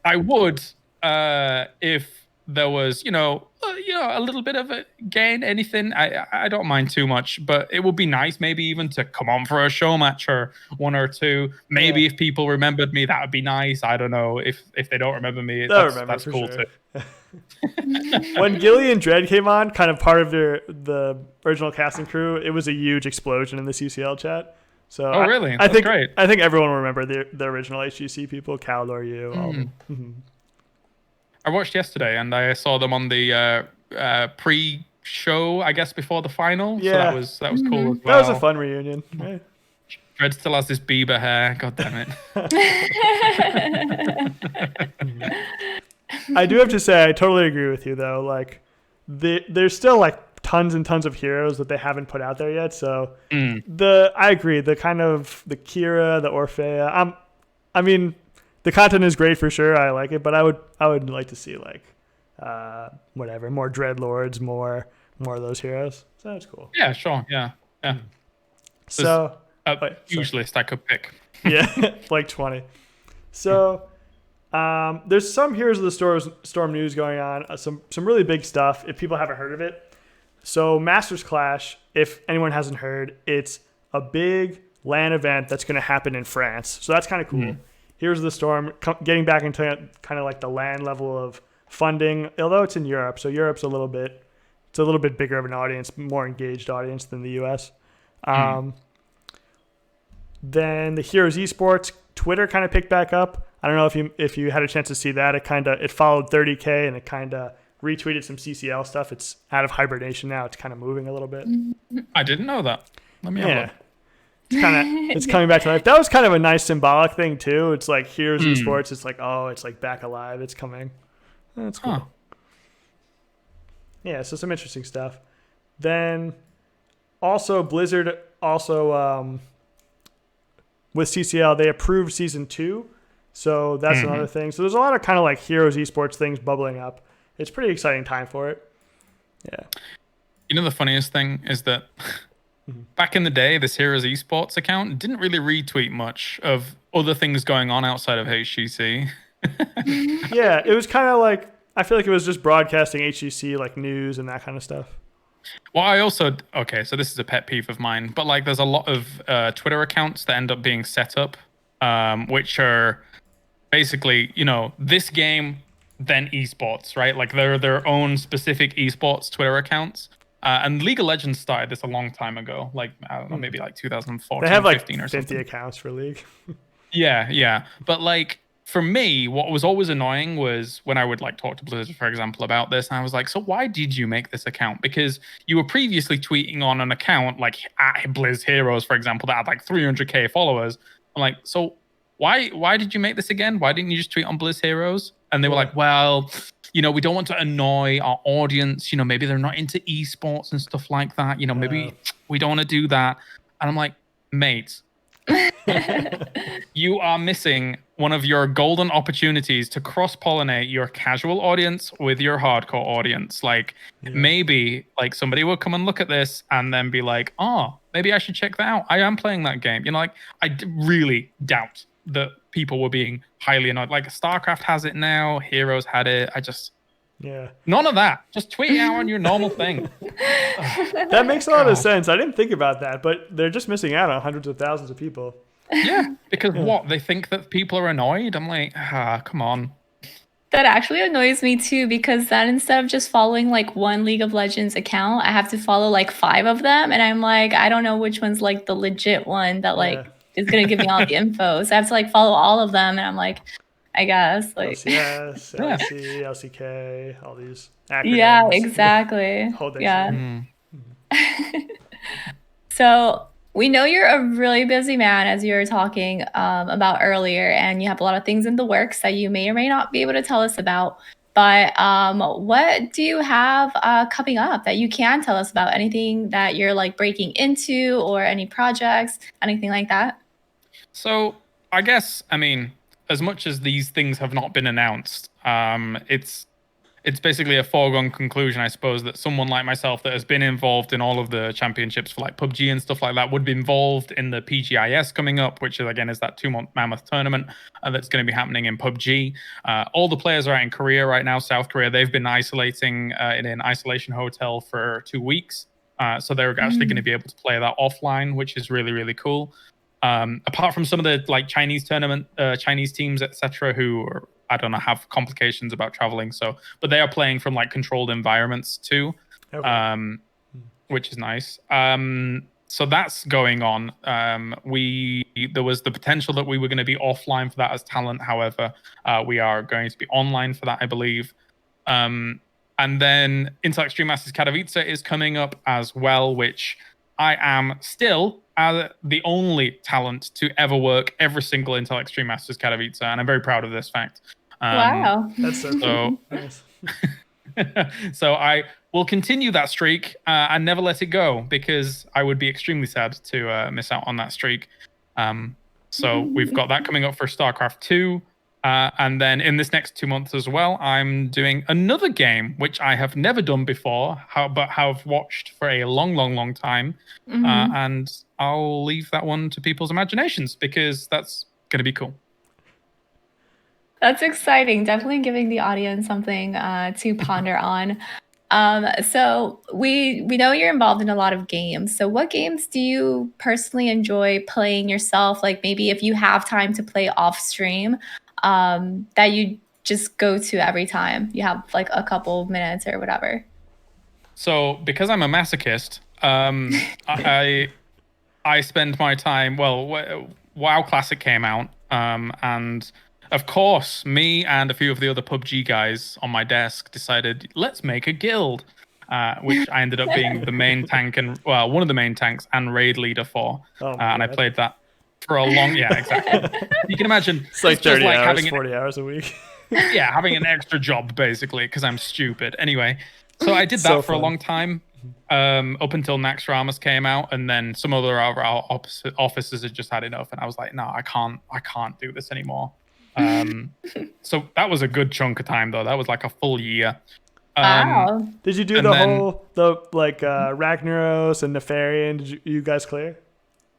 I would, if there was, a little bit of a gain, anything, I don't mind too much. But it would be nice, maybe even to come on for a show match or one or two. Maybe if people remembered me, that would be nice. I don't know. If they don't remember me, that's cool sure. too. When Gilly and Dredd came on, kind of part of the original casting crew, it was a huge explosion in the CCL chat. So really? I think great. I think everyone will remember the original HGC people, Cal, you, all of them. Mm-hmm. I watched yesterday, and I saw them on the pre-show, I guess, before the final. Yeah. So that was cool as well. That was a fun reunion. Right? Dredd still has this Bieber hair. God damn it. I do have to say, I totally agree with you, though. Like, there's still like tons and tons of heroes that they haven't put out there yet. So I agree. The kind of the Kira, the Orphea. I mean, the content is great for sure. I like it, but I would like to see like whatever, more Dreadlords, more of those heroes. So that's cool. Yeah, sure. Yeah. So a huge list I could pick. Yeah, like 20. So there's some Heroes of the Storm news going on. Some really big stuff. If people haven't heard of it. So Masters Clash, if anyone hasn't heard, it's a big LAN event that's going to happen in France. So that's kind of cool. Mm-hmm. Heroes of the Storm, getting back into kind of like the LAN level of funding, although it's in Europe. So Europe's a little bit bigger of an audience, more engaged audience than the US. Then the Heroes Esports, Twitter kind of picked back up. I don't know if you had a chance to see that. It followed 30K and it kind of retweeted some CCL stuff. It's out of hibernation now. It's kind of moving a little bit. I didn't know that. Let me have a look. It's coming back to life. That was kind of a nice symbolic thing too. It's like Heroes Esports. It's like, oh, it's like back alive. It's coming. That's cool. Huh. Yeah, so some interesting stuff. Then also Blizzard with CCL, they approved season 2. So that's another thing. So there's a lot of kind of like Heroes Esports things bubbling up. It's a pretty exciting time for it. Yeah. You know, the funniest thing is that back in the day, this Heroes Esports account didn't really retweet much of other things going on outside of HGC. Yeah, it was kind of like, I feel like it was just broadcasting HGC, like news and that kind of stuff. Well, so this is a pet peeve of mine, but like there's a lot of Twitter accounts that end up being set up, which are basically, this game, then esports, right? Like they're their own specific esports Twitter accounts. And League of Legends started this a long time ago, like, I don't know, maybe like 2014, they have like 15 or 50 something. accounts for League. Yeah. But like, for me, what was always annoying was when I would like talk to Blizzard, for example, about this, and I was like, so why did you make this account? Because you were previously tweeting on an account like at Blizz Heroes, for example, that had like 300k followers. I'm like, so why did you make this again? Why didn't you just tweet on Blizz Heroes? And they were like, well, we don't want to annoy our audience. Maybe they're not into esports and stuff like that. Maybe we don't want to do that. And I'm like, mate, you are missing one of your golden opportunities to cross-pollinate your casual audience with your hardcore audience. Like, maybe like somebody will come and look at this and then be like, oh, maybe I should check that out. I am playing that game. I really doubt that people were being highly annoyed. Like Starcraft has it now, Heroes had it. None of that. Just tweet it out on your normal thing. That makes a lot of sense. I didn't think about that, but they're just missing out on hundreds of thousands of people. Yeah, because what? They think that people are annoyed? I'm like, come on. That actually annoys me too, because then instead of just following like one League of Legends account, I have to follow like 5 of them. And I'm like, I don't know which one's like the legit one that is going to give me all the info. So I have to like follow all of them. And I'm like, I guess like LCS, LC, LCK, all these acronyms. Yeah, exactly. Yeah. So we know you're a really busy man, as you were talking about earlier, and you have a lot of things in the works that you may or may not be able to tell us about. But what do you have coming up that you can tell us about? Anything that you're like breaking into, or any projects, anything like that? So I guess, as much as these things have not been announced, it's it's basically a foregone conclusion, I suppose, that someone like myself that has been involved in all of the championships for like PUBG and stuff like that would be involved in the PGIS coming up, which is, again, is that 2-month mammoth tournament that's going to be happening in PUBG. All the players are out in Korea right now, South Korea. They've been isolating in an isolation hotel for 2 weeks. So they're actually going to be able to play that offline, which is really, really cool. Apart from some of the like Chinese teams, etc., who are, I don't know, have complications about traveling. But they are playing from like controlled environments too, which is nice. So that's going on. There was the potential that we were going to be offline for that as talent. However, we are going to be online for that, I believe. And then Intel Extreme Masters Katowice is coming up as well, which I am still the only talent to ever work every single Intel Extreme Masters Katowice, and I'm very proud of this fact. Wow. That's so nice. So I will continue that streak and never let it go, because I would be extremely sad to miss out on that streak. So we've got that coming up for StarCraft 2. And then in this next 2 months as well, I'm doing another game, which I have never done before, but have watched for a long, long, long time. And I'll leave that one to people's imaginations, because that's going to be cool. That's exciting. Definitely giving the audience something to ponder on. So we know you're involved in a lot of games. So what games do you personally enjoy playing yourself? Like maybe if you have time to play off stream, that you just go to every time you have like a couple of minutes or whatever. So because I'm a masochist, I spend my time. Well, WoW Classic came out, and of course, me and a few of the other PUBG guys on my desk decided, let's make a guild, which I ended up being the main tank and one of the main tanks and raid leader for. And I played that for a long, exactly. You can imagine it's like 30 like hours, 40 hours a week. Having an extra job basically, because I'm stupid. Anyway, so I did that for a long time, up until Nax Ramas came out, and then some other officers had just had enough, and I was like, no, I can't do this anymore. So that was a good chunk of time though. That was like a full year. Wow. Did you do the Ragnaros and Nefarian? Did you guys clear?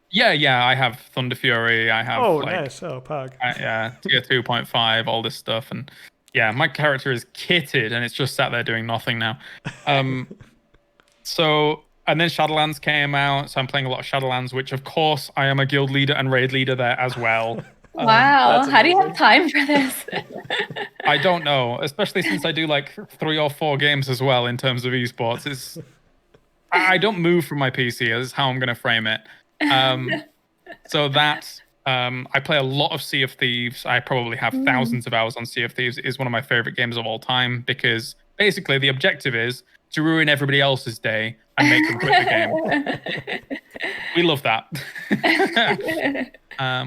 Yeah, I have Thunder Fury. I have nice. Pog. Tier 2.5, all this stuff, and yeah, my character is kitted, and it's just sat there doing nothing now. So, and then Shadowlands came out, so I'm playing a lot of Shadowlands, which of course I am a guild leader and raid leader there as well. Wow, how do you have time for this? I don't know, especially since I do like 3 or 4 games as well in terms of esports. I don't move from my PC, is how I'm going to frame it. So that I play a lot of Sea of Thieves. I probably have thousands of hours on Sea of Thieves. It is one of my favorite games of all time, because basically the objective is to ruin everybody else's day and make them quit the game. We love that.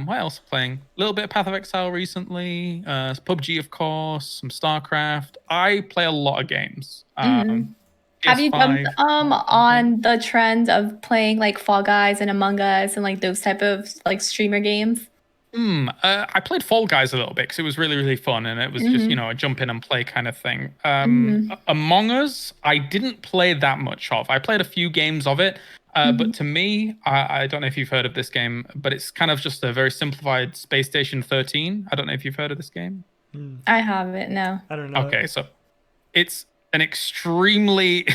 What else playing? A little bit of Path of Exile recently. PUBG, of course. Some Starcraft. I play a lot of games. Have you jumped on the trend of playing like Fall Guys and Among Us and like those type of like streamer games? I played Fall Guys a little bit because it was really, really fun, and it was just, a jump in and play kind of thing. Among Us, I didn't play that much of. I played a few games of it, but to me, I don't know if you've heard of this game, but it's kind of just a very simplified Space Station 13. I don't know if you've heard of this game. I haven't, no. I don't know. Okay, so it's an extremely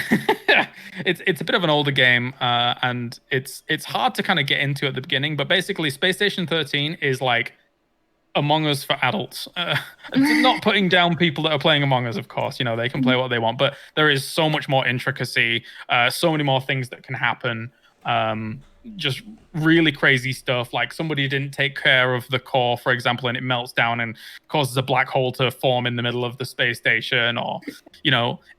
it's a bit of an older game, and it's hard to kind of get into at the beginning, but basically Space Station 13 is like Among Us for adults. Not putting down people that are playing Among Us, of course, they can play what they want, but there is so much more intricacy, so many more things that can happen. Just really crazy stuff, like somebody didn't take care of the core, for example, and it melts down and causes a black hole to form in the middle of the space station, or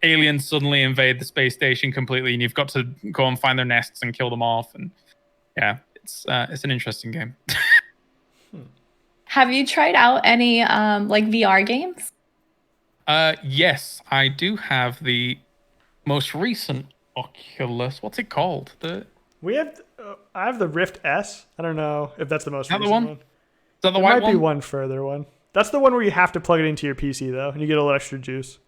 aliens suddenly invade the space station completely, and you've got to go and find their nests and kill them off. And yeah, it's an interesting game. Have you tried out any like VR games? Yes, I do have the most recent Oculus. What's it called? I have the Rift S. I don't know if that's the most recent one. Is that the there white might be one further one. That's the one where you have to plug it into your PC though, and you get a little extra juice.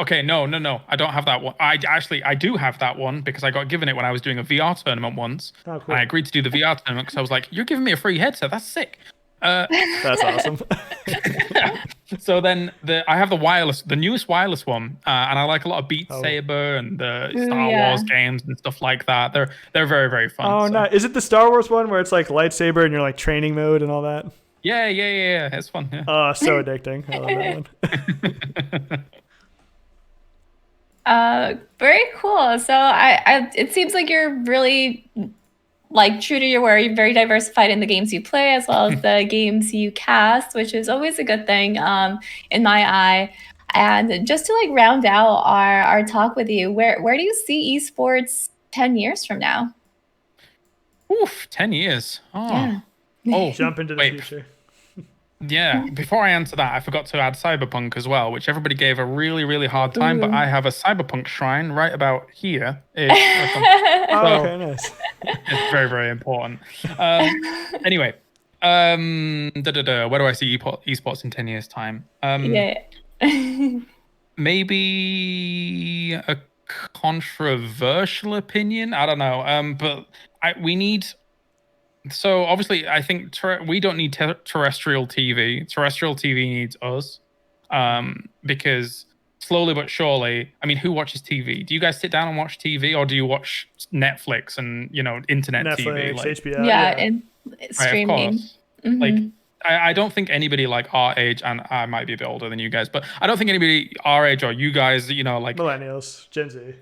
Okay. No. I don't have that one. I do have that one because I got given it when I was doing a VR tournament once. Oh, cool. And I agreed to do the VR tournament because I was like, "You're giving me a free headset. That's sick." That's awesome. So then I have the newest wireless one, and I like a lot of Beat Saber and the Star Wars games and stuff like that. They're very, very fun. Oh, no. Is it the Star Wars one where it's like lightsaber and you're like training mode and all that? Yeah. It's fun. Yeah. Oh, so addicting. I love that one. Very cool. So it seems like you're really like true to your word. You're very diversified in the games you play as well as the games you cast, which is always a good thing in my eye. And just to like round out our talk with you, where do you see esports 10 years from now? Oof, 10 years. Oh. Yeah. Oh, Jump into the future. Yeah, before I answer that, I forgot to add Cyberpunk as well, which everybody gave a really, really hard time, but I have a Cyberpunk shrine right about here. Okay, nice. It's very, very important. Anyway, where do I see esports in 10 years' time? Maybe a controversial opinion. I don't know. But we need... So obviously, I think we don't need terrestrial TV. Terrestrial TV needs us, because slowly but surely, I mean, who watches TV? Do you guys sit down and watch TV, or do you watch Netflix and internet TV, like HBO? Yeah, and streaming. Right, like, I don't think anybody like our age, and I might be a bit older than you guys, but I don't think anybody our age or you guys, like millennials, Gen Z.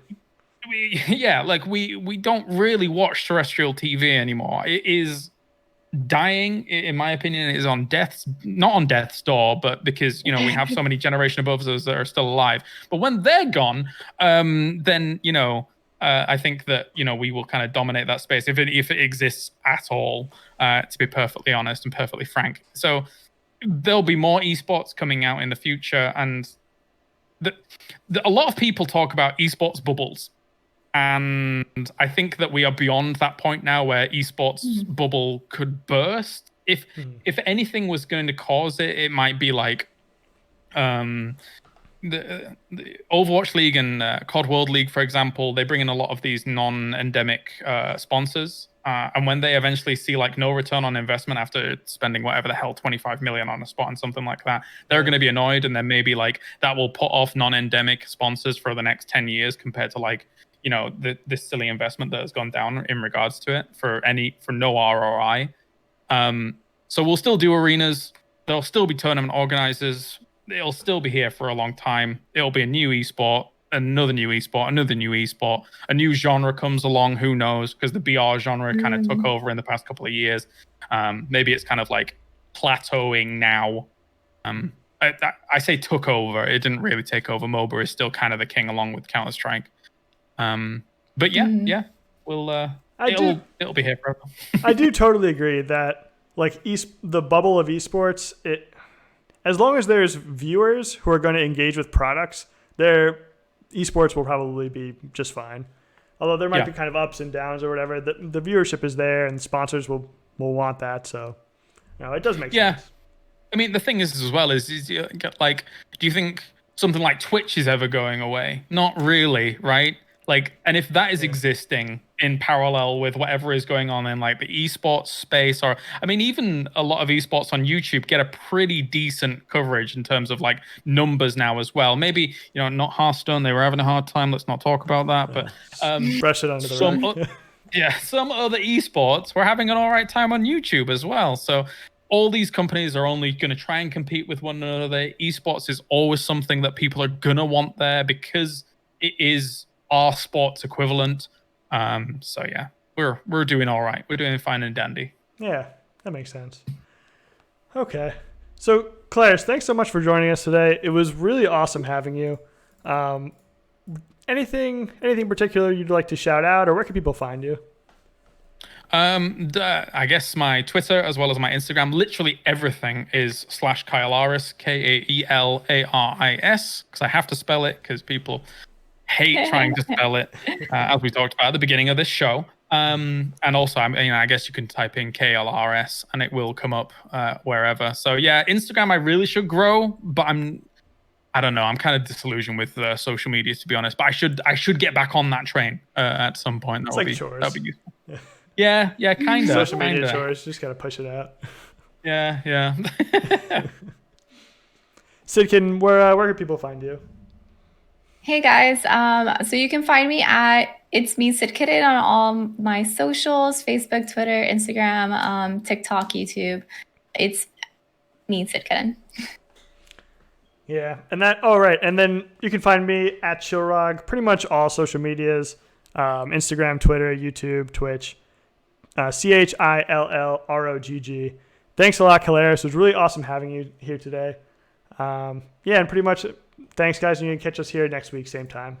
We don't really watch terrestrial TV anymore. It is dying, in my opinion. It is not on death's door, but because we have so many generation above us that are still alive. But when they're gone, then I think that we will kind of dominate that space if it exists at all. To be perfectly honest and perfectly frank, so there'll be more esports coming out in the future, and a lot of people talk about esports bubbles. And I think that we are beyond that point now where esports bubble could burst. If anything was going to cause it, it might be like the Overwatch League and COD World League, for example. They bring in a lot of these non-endemic sponsors. And when they eventually see like no return on investment after spending whatever the hell 25 million on a spot and something like that, they're going to be annoyed. And then maybe like that will put off non-endemic sponsors for the next 10 years compared to like, this silly investment that has gone down in regards to it for no ROI. So we'll still do arenas. There'll still be tournament organizers. It'll still be here for a long time. It'll be a new esport, another new esport, another new esport. A new genre comes along. Who knows? Because the BR genre kind of took over in the past couple of years. Maybe it's kind of like plateauing now. I say took over. It didn't really take over. MOBA is still kind of the king along with Counter-Strike. But yeah, we'll it'll be here forever. I do totally agree that like the bubble of esports, as long as there's viewers who are going to engage with products, their esports will probably be just fine. Although there might be kind of ups and downs or whatever, the viewership is there and sponsors will want that. So it does make sense. I mean, the thing is as well is like, do you think something like Twitch is ever going away? Not really, right? Like, and if that is existing in parallel with whatever is going on in like the esports space, or I mean, even a lot of esports on YouTube get a pretty decent coverage in terms of like numbers now as well. Maybe not Hearthstone, they were having a hard time. Let's not talk about that. But brush it under the rug. Some other esports were having an all right time on YouTube as well. So all these companies are only going to try and compete with one another. Esports is always something that people are gonna want there because it is our sports equivalent. So yeah, we're doing all right. We're doing fine and dandy. Yeah, that makes sense. Okay, so Kaelaris, thanks so much for joining us today. It was really awesome having you. Anything particular you'd like to shout out, or where can people find you? I guess my Twitter as well as my Instagram, literally everything is /Kaelaris, Kaelaris, because I have to spell it because people hate trying to spell it, as we talked about at the beginning of this show. And also, I guess you can type in KLRS and it will come up wherever. So yeah, Instagram I really should grow, but I don't know. I'm kind of disillusioned with social media, to be honest. But I should get back on that train at some point. It's like chores. That'll be useful. Yeah, kind of. Social media chores. Just gotta push it out. Yeah. Sidkitten, where can people find you? Hey guys, so you can find me at It's Me Sidkitten on all my socials: Facebook, Twitter, Instagram, TikTok, YouTube. It's me Sidkitten. Yeah, and then you can find me at Chillrogg, pretty much all social medias, Instagram, Twitter, YouTube, Twitch, CHILLROGG. Thanks a lot, KLRS. It was really awesome having you here today. And pretty much thanks, guys, and you can catch us here next week, same time.